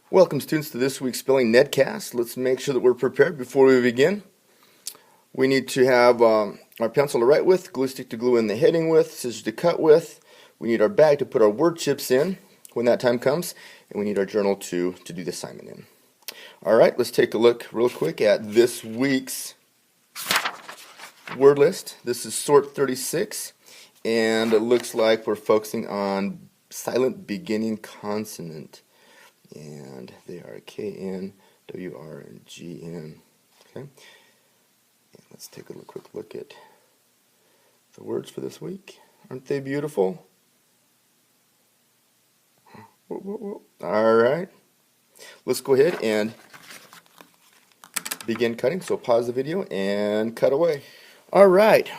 Welcome students to this week's Spelling Netcast. Let's make sure that we're prepared before we begin. We need to have our pencil to write with, glue stick to glue in the heading with, scissors to cut with. We need our bag to put our word chips in when that time comes, and we need our journal to do the assignment in. Alright, let's take a look real quick at this week's word list. This is sort 36, and it looks like we're focusing on silent beginning consonant. And they are K-N, W-R, and G-N. Okay? And let's take a quick look at the words for this week. Aren't they beautiful? Whoa, whoa, whoa. All right. Let's go ahead and begin cutting. So pause the video and cut away. All right.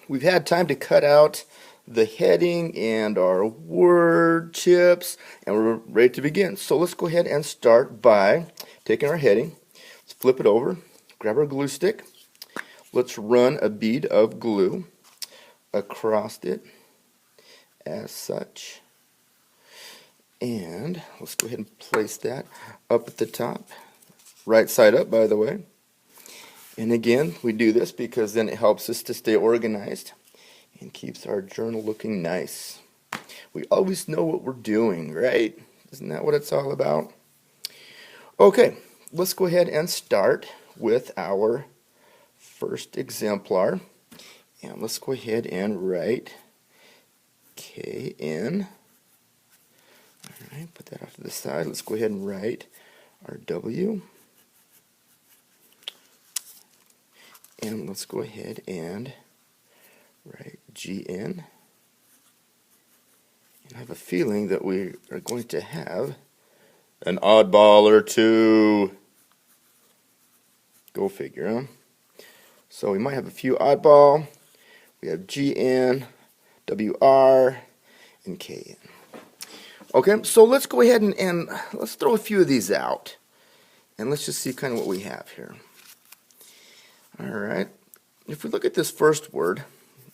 We've had time to cut out the heading and our word chips, and we're ready to begin. So let's go ahead and start by taking our heading. Let's flip it over, grab our glue stick. Let's run a bead of glue across it as such. And let's go ahead and place that up at the top, right side up, by the way. And again, we do this because then it helps us to stay organized and keeps our journal looking nice. We always know what we're doing, right? Isn't that what it's all about? Okay, let's go ahead and start with our first exemplar. And let's go ahead and write K-N. All right, put that off to the side. Let's go ahead and write our W. And let's go ahead and write G-N. And I have a feeling that we are going to have an oddball or two. Go figure, huh? So we might have a few oddball. We have G-N, W-R, and K-N. Okay, so let's go ahead and let's throw a few of these out. And let's just see kind of what we have here. All right. If we look at this first word,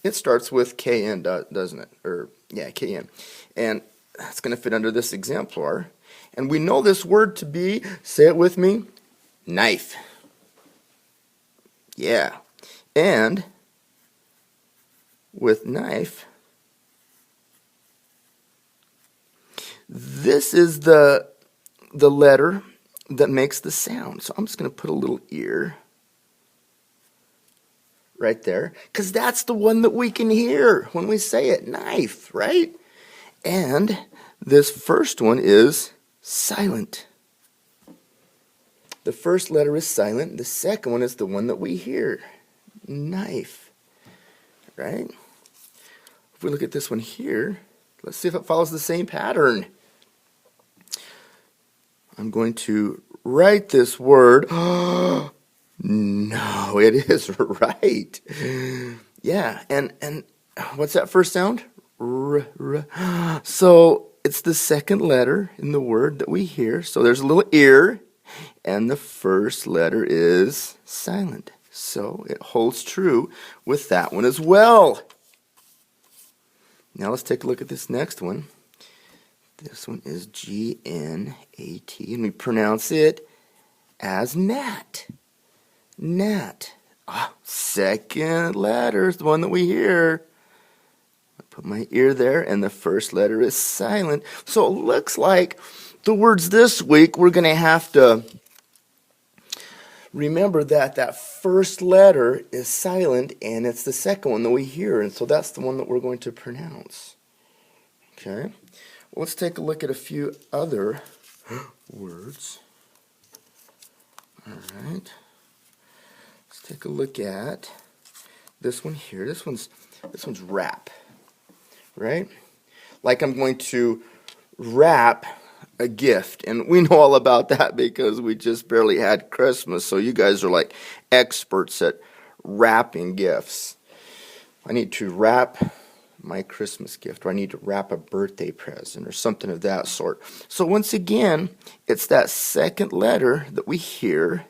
it starts with K-N, doesn't it? Or, yeah, K-N. And that's going to fit under this exemplar. And we know this word to be, say it with me, knife. Yeah. And with knife, this is the letter that makes the sound. So I'm just going to put a little ear right there, because that's the one that we can hear when we say it, knife, right? And this first one is silent. The first letter is silent. The second one is the one that we hear, knife, right? If we look at this one here, let's see if it follows the same pattern. I'm going to write this word. No, it is right. Yeah, and what's that first sound? R, r. So it's the second letter in the word that we hear. So there's a little ear, and the first letter is silent. So it holds true with that one as well. Now let's take a look at this next one. This one is G-N-A-T, and we pronounce it as gnat. Gnat. Second letter is the one that we hear. I put my ear there, and the first letter is silent. So it looks like the words this week, we're going to have to remember that that first letter is silent, and it's the second one that we hear, and so that's the one that we're going to pronounce. Okay? Well, let's take a look at a few other words. All right. Let's take a look at this one here. This one's wrap, right? Like I'm going to wrap a gift, and we know all about that because we just barely had Christmas, so you guys are like experts at wrapping gifts. I need to wrap my Christmas gift, or I need to wrap a birthday present or something of that sort. So once again, it's that second letter that we hear,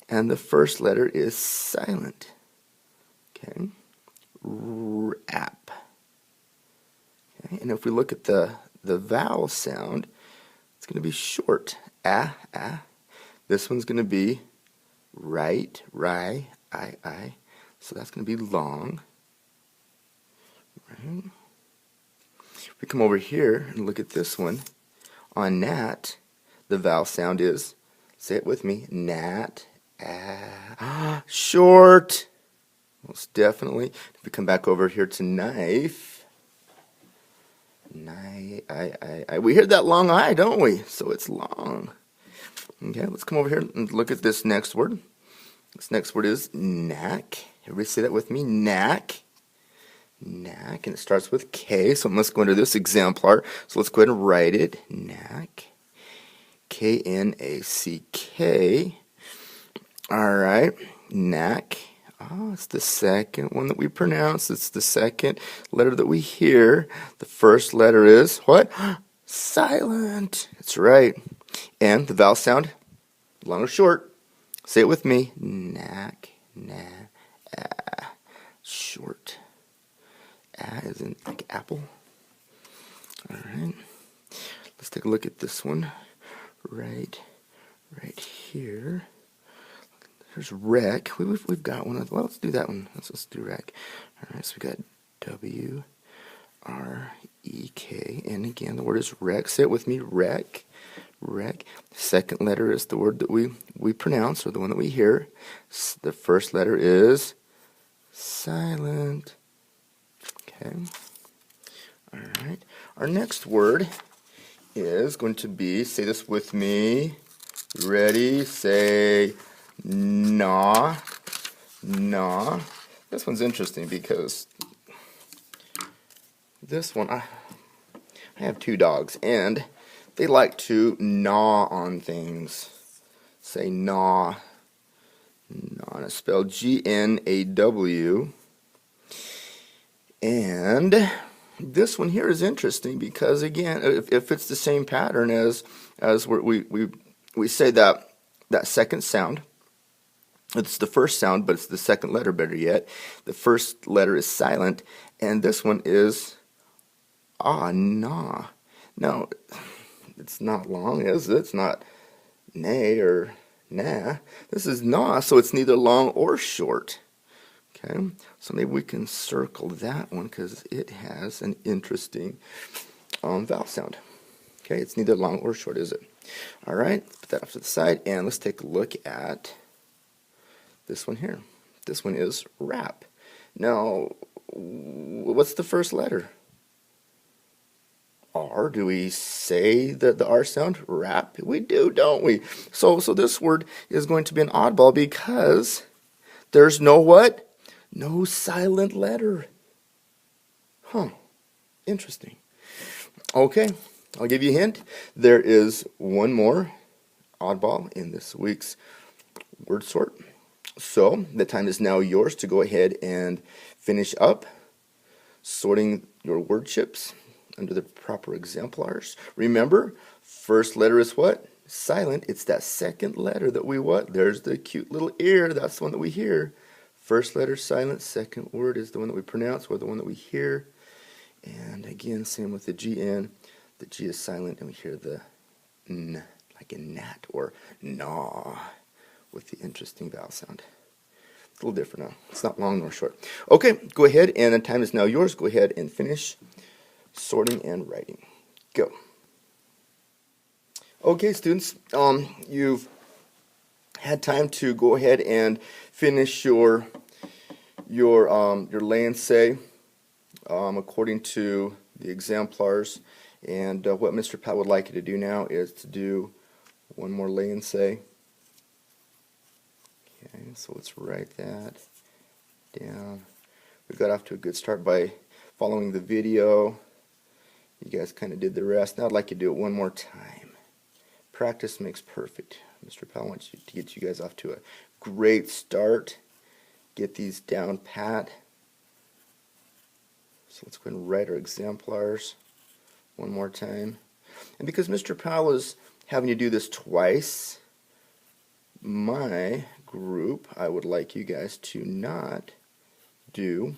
and the first letter is silent. Okay, wrap. Okay, and if we look at the vowel sound, It's going to be short. Ah, ah. This one's going to be right, ri, I. So that's going to be long. Right. If we come over here and look at this one, on nat, the vowel sound is, say it with me, nat, ah, short. Most definitely. If we come back over here to knife, I. We hear that long I, don't we? So it's long. Okay, let's come over here and look at this next word. This next word is knack. Everybody say that with me, knack. Knack, and it starts with K, so let's go into this exemplar. So let's go ahead and write it, knack. K-N-A-C-K. All right, knack. Oh, it's the second one that we pronounce. It's the second letter that we hear. The first letter is what? Silent. That's right. And the vowel sound, long or short? Say it with me. Knack, short. As in like apple. All right. Let's take a look at this one. Right here. There's rec. We've got one. Well, let's do that one. Let's do rec. All right. So we got W-R-E-K, and again the word is rec. Say it with me. Rec. Rec. The second letter is the word that we pronounce, or the one that we hear. The first letter is silent. Okay. All right. Our next word is going to be, say this with me. Ready? Say gnaw. Gnaw. This one's interesting because this one, I have two dogs and they like to gnaw on things. Say gnaw. Gnaw. It's spelled G-N-A-W. And this one here is interesting because, again, if it's the same pattern as we say that second sound, it's the first sound, but it's the second letter, better yet. The first letter is silent, and this one is nah. No, it's not long, is it? It's not nay or nah. This is nah, so it's neither long or short. Okay, so maybe we can circle that one because it has an interesting vowel sound. Okay, it's neither long or short, is it? All right, let's put that off to the side, and let's take a look at this one here. This one is rap. Now, what's the first letter? R. Do we say the R sound? Rap? We do, don't we? So this word is going to be an oddball because there's no what? No silent letter. Huh. Interesting. Okay, I'll give you a hint. There is one more oddball in this week's word sort. So the time is now yours to go ahead and finish up sorting your word chips under the proper exemplars. Remember, first letter is what? Silent. It's that second letter that we what? There's the cute little ear. That's the one that we hear. First letter silent, second word is the one that we pronounce or the one that we hear. And again, same with the GN. The G is silent and we hear the N, like a gnat or gnaw, with the interesting vowel sound. It's a little different now. It's not long nor short. Okay, go ahead, and the time is now yours. Go ahead and finish sorting and writing. Go. Okay, students, you've had time to go ahead and finish your lay and say according to the exemplars, and what Mr. Pat would like you to do now is to do one more lay and say. Okay, so let's write that down. We got off to a good start by following the video. You guys kind of did the rest. Now I'd like you to do it one more time. Practice makes perfect. Mr. Powell wants to get you guys off to a great start. Get these down pat. So let's go ahead and write our exemplars one more time. And because Mr. Powell is having you do this twice, my group, I would like you guys to not do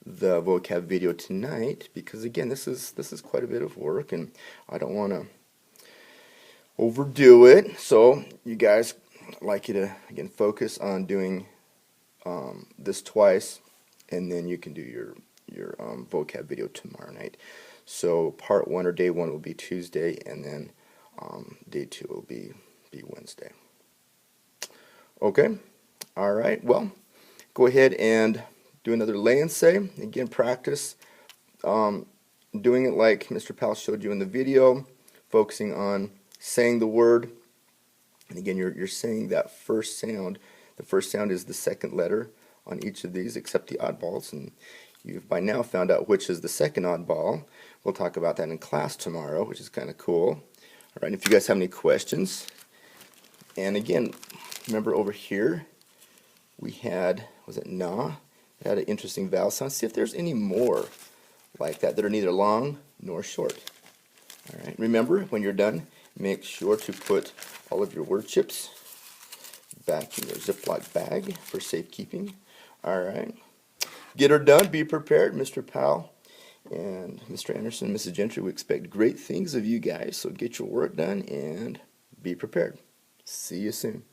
the vocab video tonight, because again, this is quite a bit of work, and I don't want to overdo it. So you guys, I'd like you to again focus on doing this twice, and then you can do your vocab video tomorrow night. So part 1 or day 1 will be Tuesday, and then day 2 will be Wednesday. Okay, all right. Well, go ahead and do another lay and say. Again, practice doing it like Mr. Powell showed you in the video, focusing on saying the word. And again, you're saying that first sound. The first sound is the second letter on each of these, except the oddballs. And you've by now found out which is the second oddball. We'll talk about that in class tomorrow, which is kind of cool. All right, if you guys have any questions. And again, remember over here, we had, was it na? It had an interesting vowel sound. See if there's any more like that are neither long nor short. All right, remember, when you're done, make sure to put all of your word chips back in your Ziploc bag for safekeeping. All right, get her done, be prepared. Mr. Powell and Mr. Anderson, Mrs. Gentry, we expect great things of you guys, so get your work done and be prepared. See you soon.